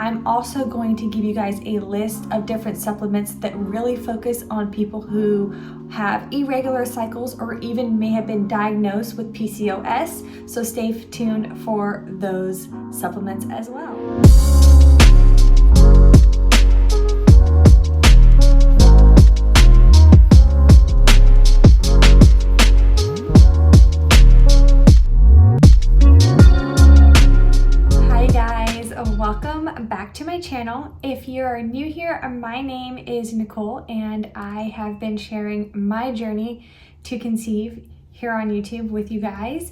I'm also going to give you guys a list of different supplements that really focus on people who have irregular cycles or even may have been diagnosed with PCOS. So stay tuned for those supplements as well. Welcome back to my channel. If you're new here, my name is Nicole and I have been sharing my journey to conceive here on YouTube with you guys.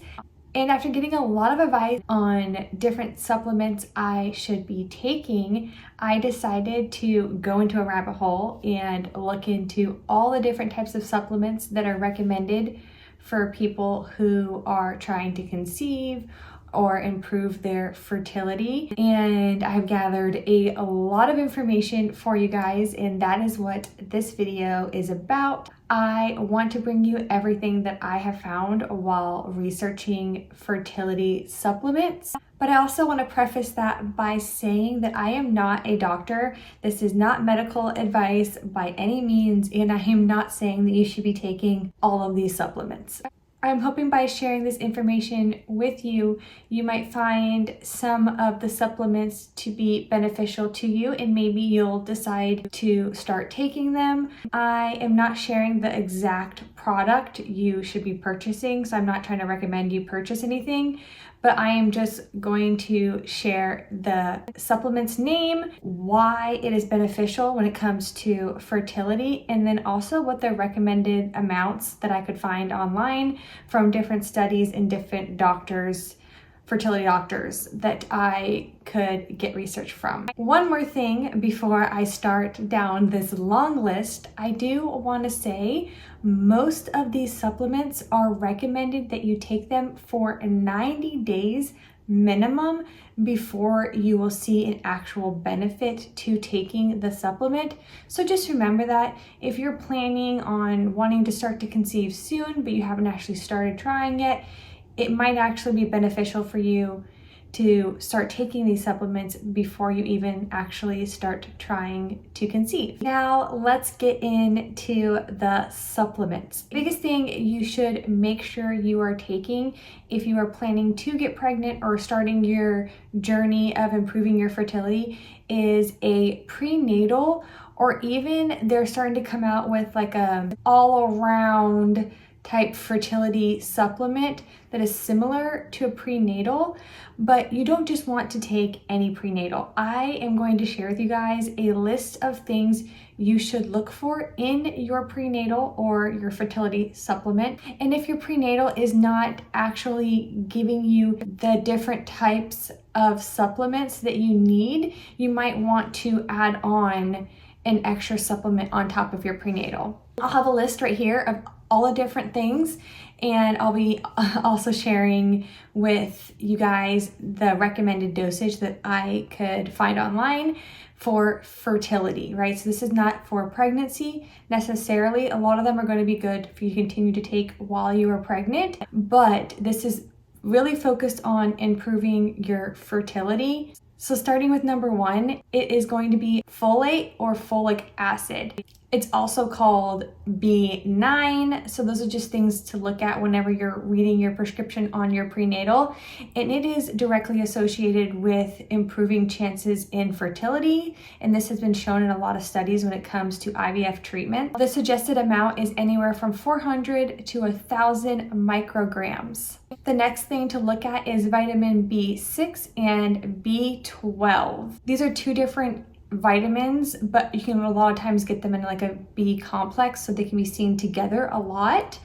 And after getting a lot of advice on different supplements I should be taking, I decided to go into a rabbit hole and look into all the different types of supplements that are recommended for people who are trying to conceive or improve their fertility. And I've gathered a lot of information for you guys, and that is what this video is about. I want to bring you everything that I have found while researching fertility supplements. But I also want to preface that by saying that I am not a doctor. This is not medical advice by any means, and I am not saying that you should be taking all of these supplements. I'm hoping by sharing this information with you, you might find some of the supplements to be beneficial to you, and maybe you'll decide to start taking them. I am not sharing the exact product you should be purchasing, so I'm not trying to recommend you purchase anything, but I am just going to share the supplement's name, why it is beneficial when it comes to fertility, and then also what the recommended amounts that I could find online from different studies and different doctors, fertility doctors that I could get research from. One more thing before I start down this long list, I do want to say most of these supplements are recommended that you take them for 90 days minimum before you will see an actual benefit to taking the supplement. So just remember that if you're planning on wanting to start to conceive soon, but you haven't actually started trying yet, it might actually be beneficial for you to start taking these supplements before you even actually start trying to conceive. Now let's get into the supplements. The biggest thing you should make sure you are taking if you are planning to get pregnant or starting your journey of improving your fertility is a prenatal, or even they're starting to come out with like a all-around type fertility supplement that is similar to a prenatal, but you don't just want to take any prenatal. I am going to share with you guys a list of things you should look for in your prenatal or your fertility supplement. And if your prenatal is not actually giving you the different types of supplements that you need, you might want to add on an extra supplement on top of your prenatal. I'll have a list right here of all the different things, and I'll be also sharing with you guys the recommended dosage that I could find online for fertility, right? So this is not for pregnancy necessarily. A lot of them are going to be good for you to continue to take while you are pregnant, but this is really focused on improving your fertility. So starting with number one, it is going to be folate or folic acid. It's also called B9. So those are just things to look at whenever you're reading your prescription on your prenatal. And it is directly associated with improving chances in fertility. And this has been shown in a lot of studies when it comes to IVF treatment. The suggested amount is anywhere from 400 to 1,000 micrograms. The next thing to look at is vitamin B6 and B12. These are two different vitamins, but you can a lot of times get them in like a B complex, so they can be seen together a lot.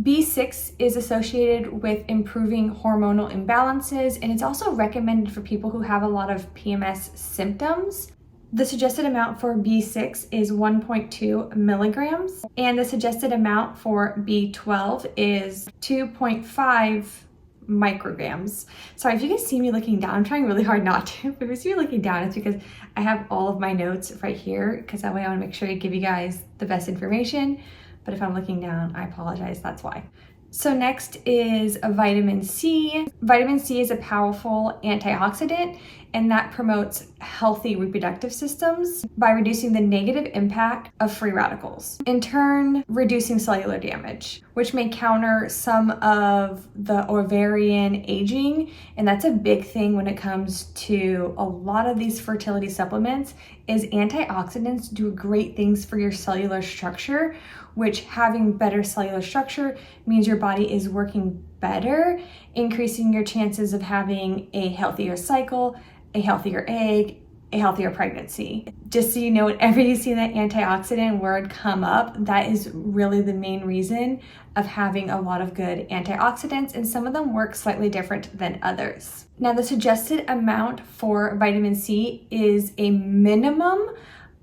B6 is associated with improving hormonal imbalances, and it's also recommended for people who have a lot of PMS symptoms. The suggested amount for B6 is 1.2 milligrams, and the suggested amount for B12 is 2.5 micrograms. Sorry if you guys see me looking down, I'm trying really hard not to, but if you see me looking down, it's because I have all of my notes right here, because that way I want to make sure I give you guys the best information. But if I'm looking down, I apologize, that's why. So next is a vitamin C. Vitamin C is a powerful antioxidant, and that promotes healthy reproductive systems by reducing the negative impact of free radicals, in turn reducing cellular damage, which may counter some of the ovarian aging. And that's a big thing when it comes to a lot of these fertility supplements, is antioxidants do great things for your cellular structure, which having better cellular structure means your body is working better, increasing your chances of having a healthier cycle, a healthier egg, a healthier pregnancy. Just so you know, whenever you see that antioxidant word come up, that is really the main reason of having a lot of good antioxidants, and some of them work slightly different than others. Now, the suggested amount for vitamin C is a minimum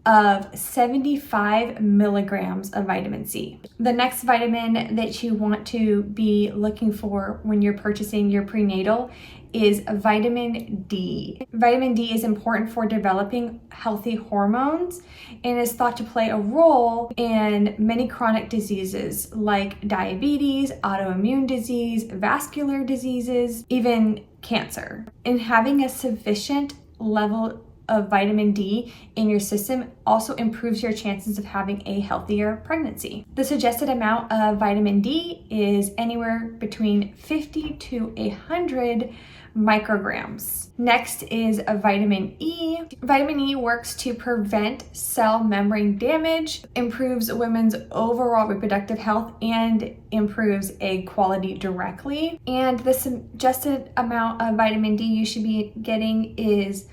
of 75 milligrams of vitamin C. The next vitamin that you want to be looking for when you're purchasing your prenatal is vitamin D. Vitamin D is important for developing healthy hormones and is thought to play a role in many chronic diseases like diabetes, autoimmune disease, vascular diseases, even cancer. And having a sufficient level of vitamin D in your system also improves your chances of having a healthier pregnancy. The suggested amount of vitamin D is anywhere between 50 to 100 micrograms. Next is a vitamin E. Vitamin E works to prevent cell membrane damage, improves women's overall reproductive health, and improves egg quality directly. And the suggested amount of vitamin D you should be getting is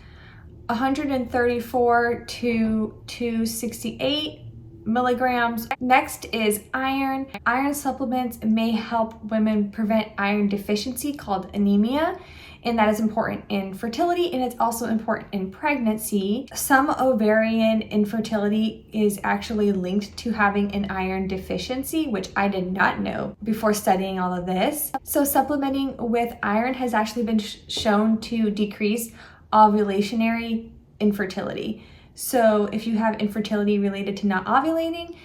134 to 268 milligrams. Next is iron. Iron supplements may help women prevent iron deficiency called anemia, and that is important in fertility, and it's also important in pregnancy. Some ovarian infertility is actually linked to having an iron deficiency, which I did not know before studying all of this. So supplementing with iron has actually been shown to decrease ovulationary infertility. So if you have infertility related to not ovulating,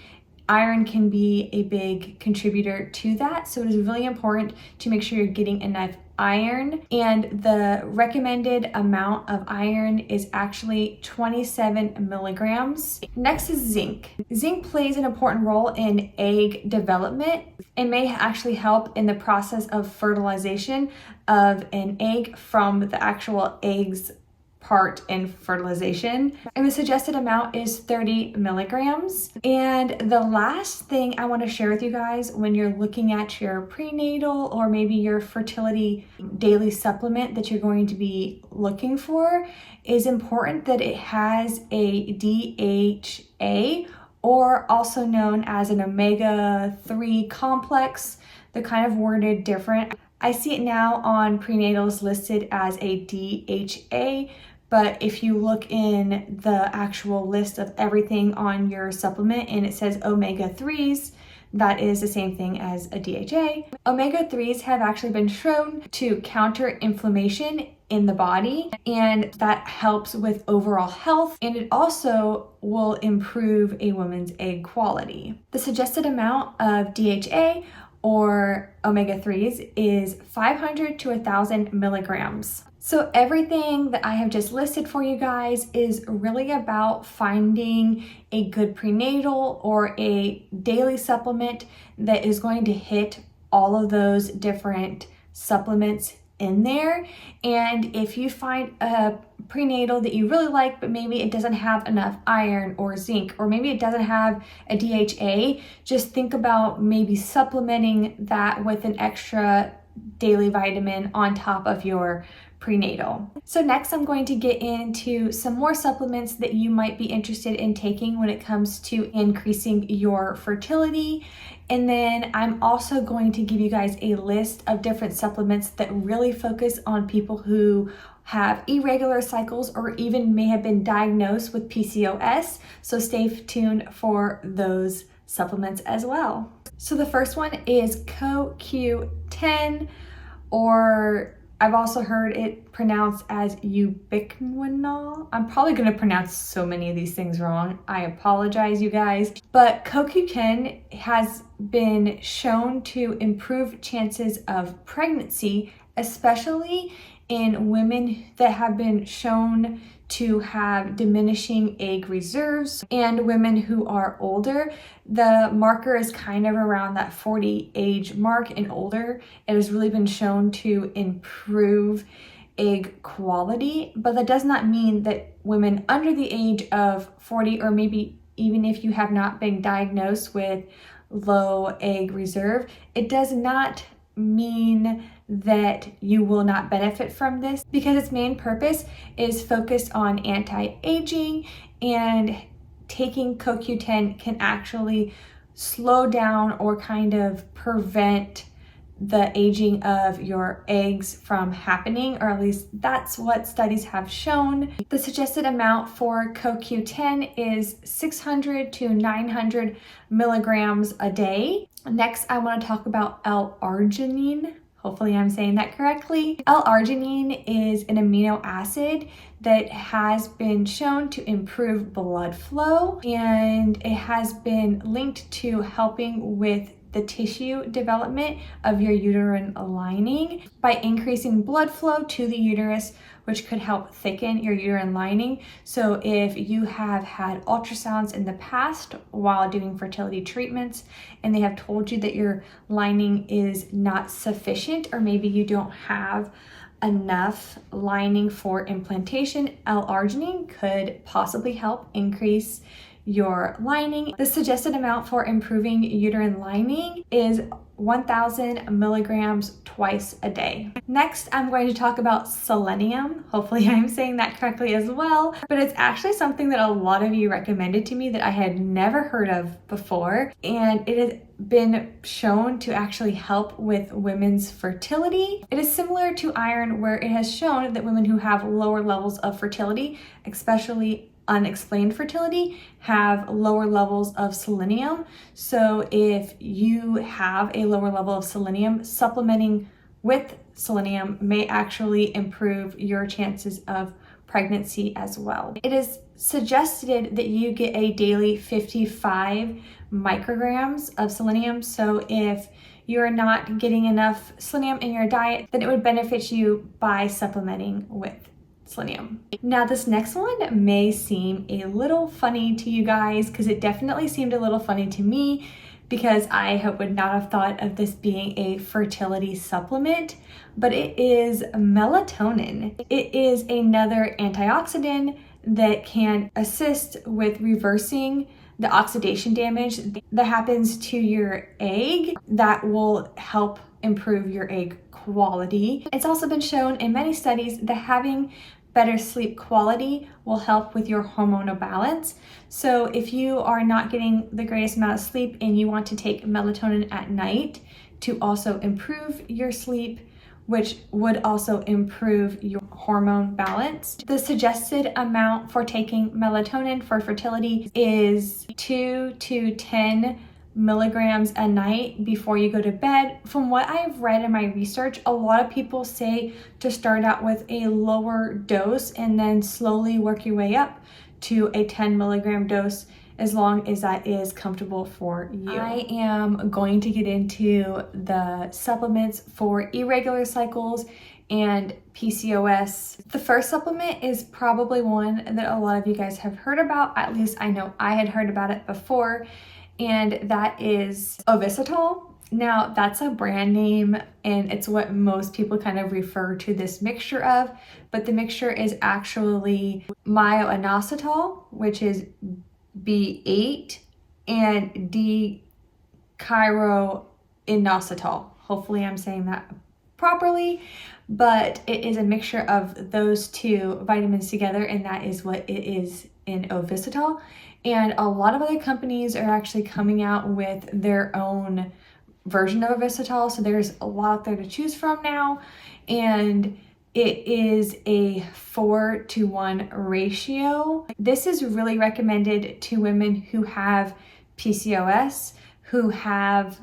iron can be a big contributor to that. So it is really important to make sure you're getting enough iron, and the recommended amount of iron is actually 27 milligrams. Next is zinc. Zinc plays an important role in egg development and may actually help in the process of fertilization of an egg from the actual eggs part in fertilization, and the suggested amount is 30 milligrams. And the last thing I want to share with you guys when you're looking at your prenatal or maybe your fertility daily supplement that you're going to be looking for is important that it has a DHA, or also known as an omega-3 complex. They're kind of worded different. I see it now on prenatals listed as a DHA, but if you look in the actual list of everything on your supplement and it says omega-3s, that is the same thing as a DHA. Omega-3s have actually been shown to counter inflammation in the body, and that helps with overall health, and it also will improve a woman's egg quality. The suggested amount of DHA or omega-3s is 500 to 1,000 milligrams. So everything that I have just listed for you guys is really about finding a good prenatal or a daily supplement that is going to hit all of those different supplements in there. And if you find a prenatal that you really like, but maybe it doesn't have enough iron or zinc, or maybe it doesn't have a DHA, just think about maybe supplementing that with an extra daily vitamin on top of your prenatal. So next I'm going to get into some more supplements that you might be interested in taking when it comes to increasing your fertility. And then I'm also going to give you guys a list of different supplements that really focus on people who have irregular cycles or even may have been diagnosed with PCOS. So stay tuned for those supplements as well. So the first one is CoQ10, or I've also heard it pronounced as ubiquinol. I'm probably going to pronounce so many of these things wrong. I apologize, you guys. But CoQ10 has been shown to improve chances of pregnancy, especially in women that have been shown to have diminishing egg reserves and women who are older. The marker is kind of around that 40 age mark and older. It has really been shown to improve egg quality, but that does not mean that women under the age of 40, or maybe even if you have not been diagnosed with low egg reserve, it does not mean that you will not benefit from this, because its main purpose is focused on anti-aging, and taking CoQ10 can actually slow down or kind of prevent the aging of your eggs from happening, or at least that's what studies have shown. The suggested amount for CoQ10 is 600 to 900 milligrams a day. Next, I want to talk about L-arginine. Hopefully I'm saying that correctly. L-arginine is an amino acid that has been shown to improve blood flow, and it has been linked to helping with the tissue development of your uterine lining by increasing blood flow to the uterus, which could help thicken your uterine lining. So if you have had ultrasounds in the past while doing fertility treatments and they have told you that your lining is not sufficient, or maybe you don't have enough lining for implantation, L-arginine could possibly help increase your lining. The suggested amount for improving uterine lining is 1,000 milligrams twice a day. Next, I'm going to talk about selenium. Hopefully I'm saying that correctly as well, but it's actually something that a lot of you recommended to me that I had never heard of before, and it has been shown to actually help with women's fertility. It is similar to iron, where it has shown that women who have lower levels of fertility, especially unexplained fertility, have lower levels of selenium. So if you have a lower level of selenium, supplementing with selenium may actually improve your chances of pregnancy as well. It is suggested that you get a daily 55 micrograms of selenium. So if you're not getting enough selenium in your diet, then it would benefit you by supplementing with selenium. Now, this next one may seem a little funny to you guys, because it definitely seemed a little funny to me, because I would not have thought of this being a fertility supplement, but it is melatonin. It is another antioxidant that can assist with reversing the oxidation damage that happens to your egg, that will help improve your egg quality. It's also been shown in many studies that having better sleep quality will help with your hormonal balance. So if you are not getting the greatest amount of sleep and you want to take melatonin at night to also improve your sleep, which would also improve your hormone balance, the suggested amount for taking melatonin for fertility is 2 to 10 milligrams a night before you go to bed. From what I've read in my research, a lot of people say to start out with a lower dose and then slowly work your way up to a 10 milligram dose, as long as that is comfortable for you. I am going to get into the supplements for irregular cycles and PCOS. The first supplement is probably one that a lot of you guys have heard about. At least I know I had heard about it before, and that is Ovol. Now, that's a brand name, and it's what most people kind of refer to this mixture of, but the mixture is actually myo-inositol, which is B8, and D-chiroinositol. Hopefully I'm saying that properly, but it is a mixture of those two vitamins together, and that is what it is in Ovol. And a lot of other companies are actually coming out with their own version of Ovol, so there's a lot out there to choose from now, and it is a 4-to-1 ratio. This is really recommended to women who have PCOS, who have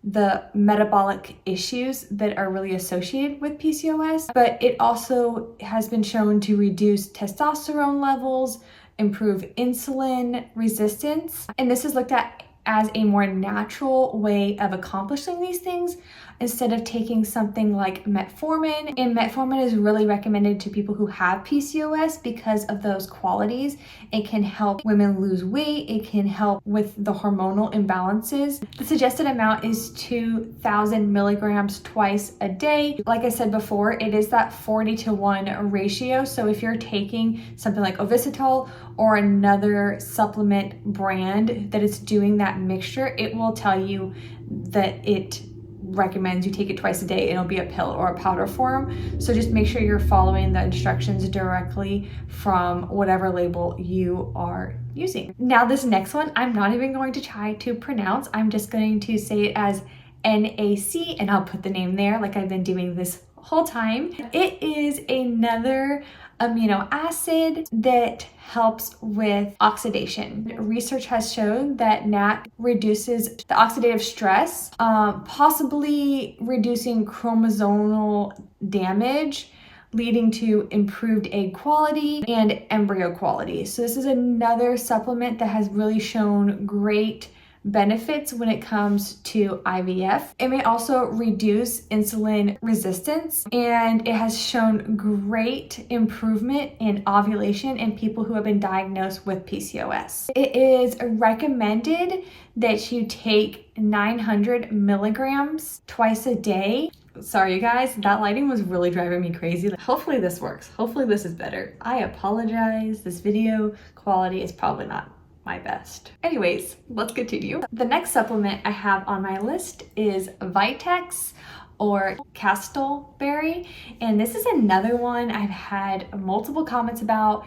the metabolic issues that are really associated with PCOS, but it also has been shown to reduce testosterone levels, improve insulin resistance, and this is looked at as a more natural way of accomplishing these things, instead of taking something like metformin. And metformin is really recommended to people who have PCOS because of those qualities. It can help women lose weight. It can help with the hormonal imbalances. The suggested amount is 2,000 milligrams twice a day. Like I said before, it is that 40-to-1 ratio. So if you're taking something like Ovol or another supplement brand that is doing that mixture, it will tell you that it recommends you take it twice a day. It'll be a pill or a powder form. So just make sure you're following the instructions directly from whatever label you are using. Now this next one, I'm not even going to try to pronounce. I'm just going to say it as NAC, and I'll put the name there like I've been doing this whole time. It is another amino acid that helps with oxidation. Research has shown that Knack reduces the oxidative stress, possibly reducing chromosomal damage, leading to improved egg quality and embryo quality. So this is another supplement that has really shown great benefits when it comes to IVF. It may also reduce insulin resistance, and it has shown great improvement in ovulation in people who have been diagnosed with PCOS. It is recommended that you take 900 milligrams twice a day. Sorry you guys, that lighting was really driving me crazy. Hopefully this works. Hopefully this is better. I apologize. This video quality is probably not my best. Anyways, let's continue. The next supplement I have on my list is Vitex or castleberry, and this is another one I've had multiple comments about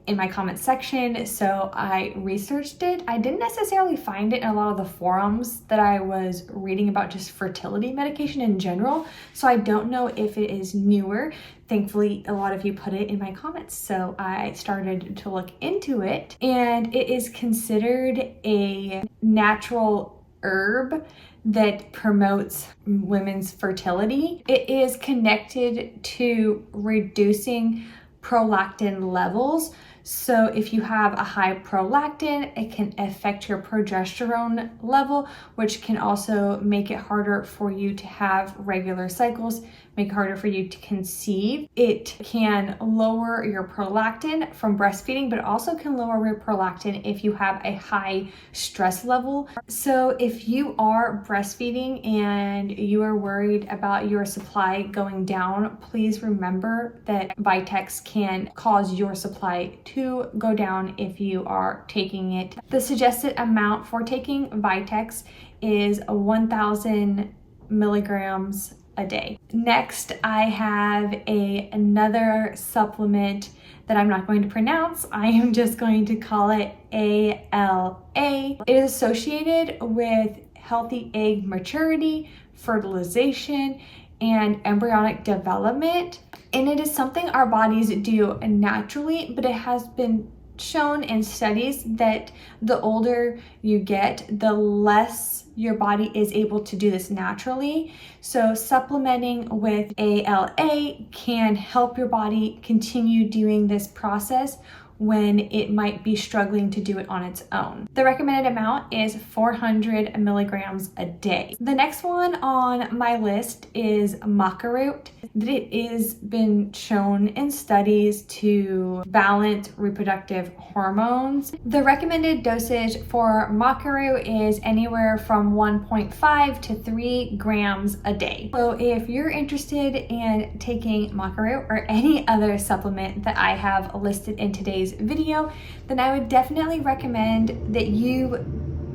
in my comment section, so I researched it. I didn't necessarily find it in a lot of the forums that I was reading about just fertility medication in general, so I don't know if it is newer. Thankfully, a lot of you put it in my comments, so I started to look into it, and it is considered a natural herb that promotes women's fertility. It is connected to reducing prolactin levels. So if you have a high prolactin, it can affect your progesterone level, which can also make it harder for you to have regular cycles, make it harder for you to conceive. It can lower your prolactin from breastfeeding, but it also can lower your prolactin if you have a high stress level. So if you are breastfeeding and you are worried about your supply going down, please remember that Vitex can cause your supply to go down if you are taking it. The suggested amount for taking Vitex is 1,000 milligrams a day. Next, I have another supplement that I'm not going to pronounce. I am just going to call it ALA. It is associated with healthy egg maturity, fertilization, and embryonic development. And it is something our bodies do naturally, but it has been shown in studies that the older you get, the less your body is able to do this naturally. So supplementing with ALA can help your body continue doing this process when it might be struggling to do it on its own. The recommended amount is 400 milligrams a day. The next one on my list is Macaro. It has been shown in studies to balance reproductive hormones. The recommended dosage for Macaro is anywhere from 1.5 to 3 grams a day. So if you're interested in taking Macaro or any other supplement that I have listed in today's video, then I would definitely recommend that you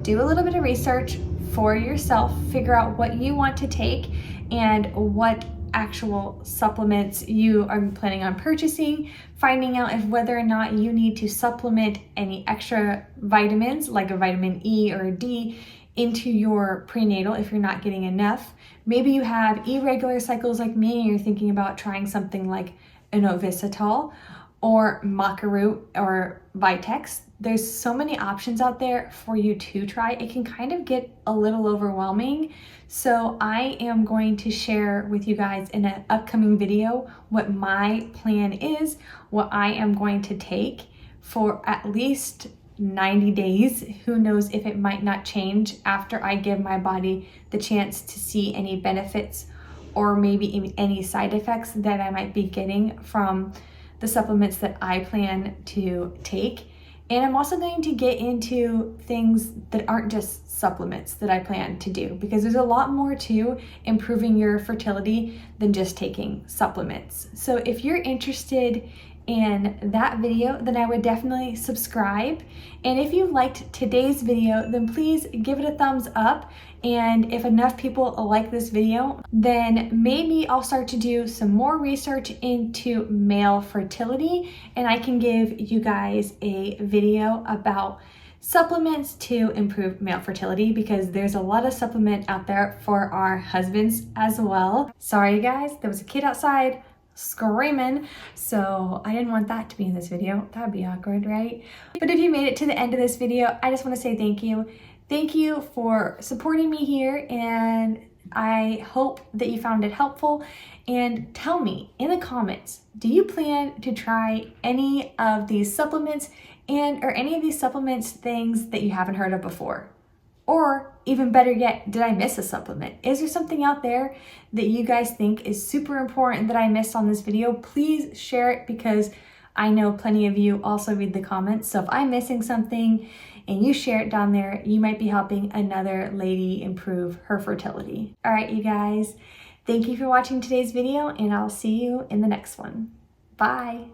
do a little bit of research for yourself, figure out what you want to take and what actual supplements you are planning on purchasing, finding out if whether or not you need to supplement any extra vitamins like a vitamin E or a D into your prenatal if you're not getting enough. Maybe you have irregular cycles like me and you're thinking about trying something like an Ovol or Macaro or Vitex. There's so many options out there for you to try. It can kind of get a little overwhelming. So I am going to share with you guys in an upcoming video what my plan is, what I am going to take for at least 90 days. Who knows if it might not change after I give my body the chance to see any benefits or maybe even any side effects that I might be getting from the supplements that I plan to take. And I'm also going to get into things that aren't just supplements that I plan to do, because there's a lot more to improving your fertility than just taking supplements. So if you're interested in that video, then I would definitely subscribe. And if you liked today's video, then please give it a thumbs up. And if enough people like this video, then maybe I'll start to do some more research into male fertility, and I can give you guys a video about supplements to improve male fertility, because there's a lot of supplement out there for our husbands as well. Sorry guys, there was a kid outside screaming, so I didn't want that to be in this video. That'd be awkward, right? But if you made it to the end of this video, I just want to say thank you. Thank you for supporting me here, and I hope that you found it helpful. And tell me in the comments, do you plan to try any of these supplements, and or any of these supplements things that you haven't heard of before? Or even better yet, did I miss a supplement? Is there something out there that you guys think is super important that I missed on this video? Please share it, because I know plenty of you also read the comments. So if I'm missing something and you share it down there, you might be helping another lady improve her fertility. All right, you guys, thank you for watching today's video, and I'll see you in the next one. Bye.